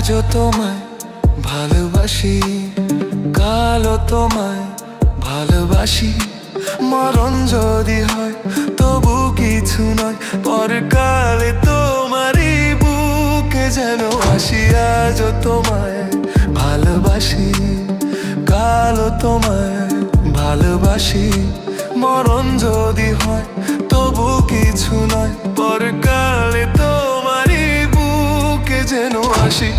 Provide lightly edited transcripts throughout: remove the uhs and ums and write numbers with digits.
আজও তোমায় ভালোবাসি, কালও তোমায় ভালোবাসি। মরণ যদি হয় তবু কিছু নয়, পরকালে তোমারই বুকে যেন আসি। আজও তোমায় ভালোবাসি, কালও তোমায় ভালোবাসি। মরণ যদি হয় তবু কিছু নয়, পরকালে তোমারই বুকে যেন আসি।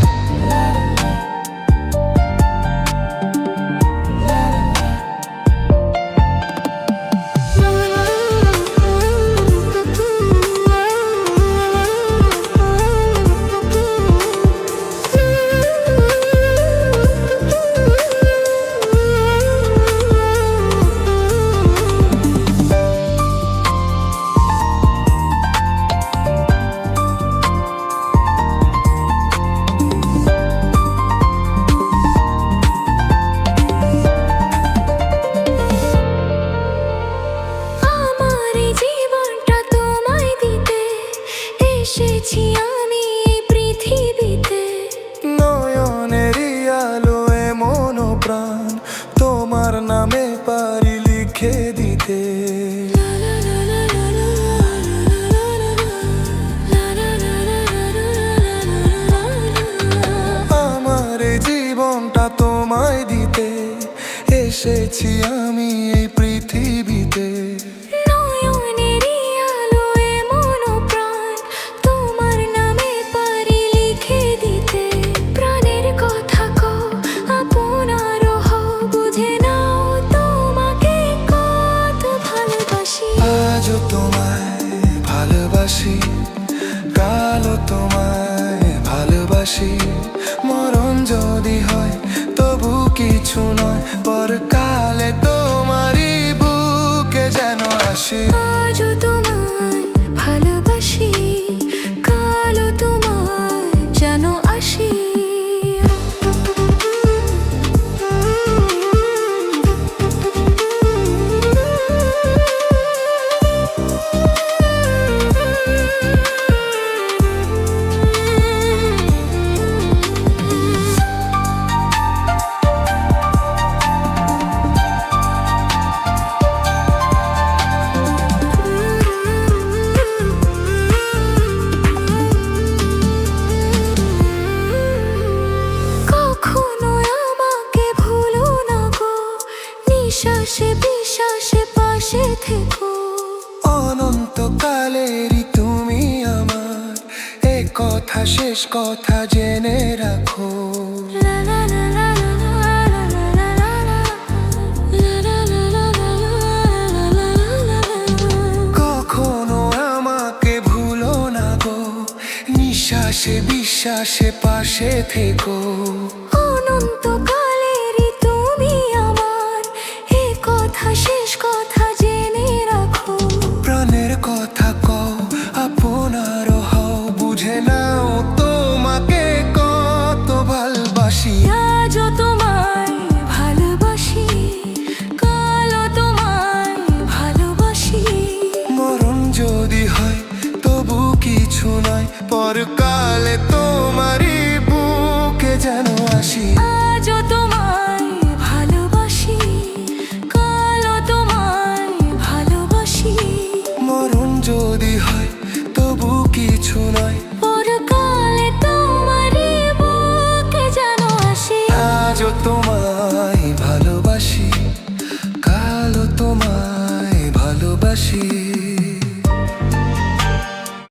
এসেছি আমি এই পৃথিবীতে, নয়নেরই আলোয় মন প্রাণ তোমার নামে পারি লিখে দিতে। আমার এই জীবনটা তোমায় দিতে এসেছি আমি এই পৃথিবীতে। আজও তোমায় ভালোবাসি, কালও তোমায় ভালোবাসি। মরণ যদি হয় তবু কিছু নয়, পরকালে তোমারই বুকে যেন আসি। আজও তোমায় ভালোবাসি, কালও তোমায় যেন আসি। বিশ্বাসে বিশ্বাসে পাশে থেকো, অনন্তকালেরই তুমি আমার, এ কথা শেষ কথা জেনে রাখো। কখনো আমাকে ভুলো না গো, নিঃশ্বাসে বিশ্বাসে পাশে থেকো। অনন্তকালেরই তুমি আমার, এ কথা শেষ কথা জেনে রাখো। প্রাণের কথা কও, আপনার হও, বুঝে নাও তোমাকে কত ভালোবাসি। আজও তোমায় ভালোবাসি, কালও তোমায় ভালোবাসি। মরণ যদি হয় তবু কিছু নয়, পরকালে তোমারই বুকে যেন আসি। আজও তোমায় ভালোবাসি, কালও তোমায় ভালোবাসি। মরণ যদি হয় তবু কিছু নয়,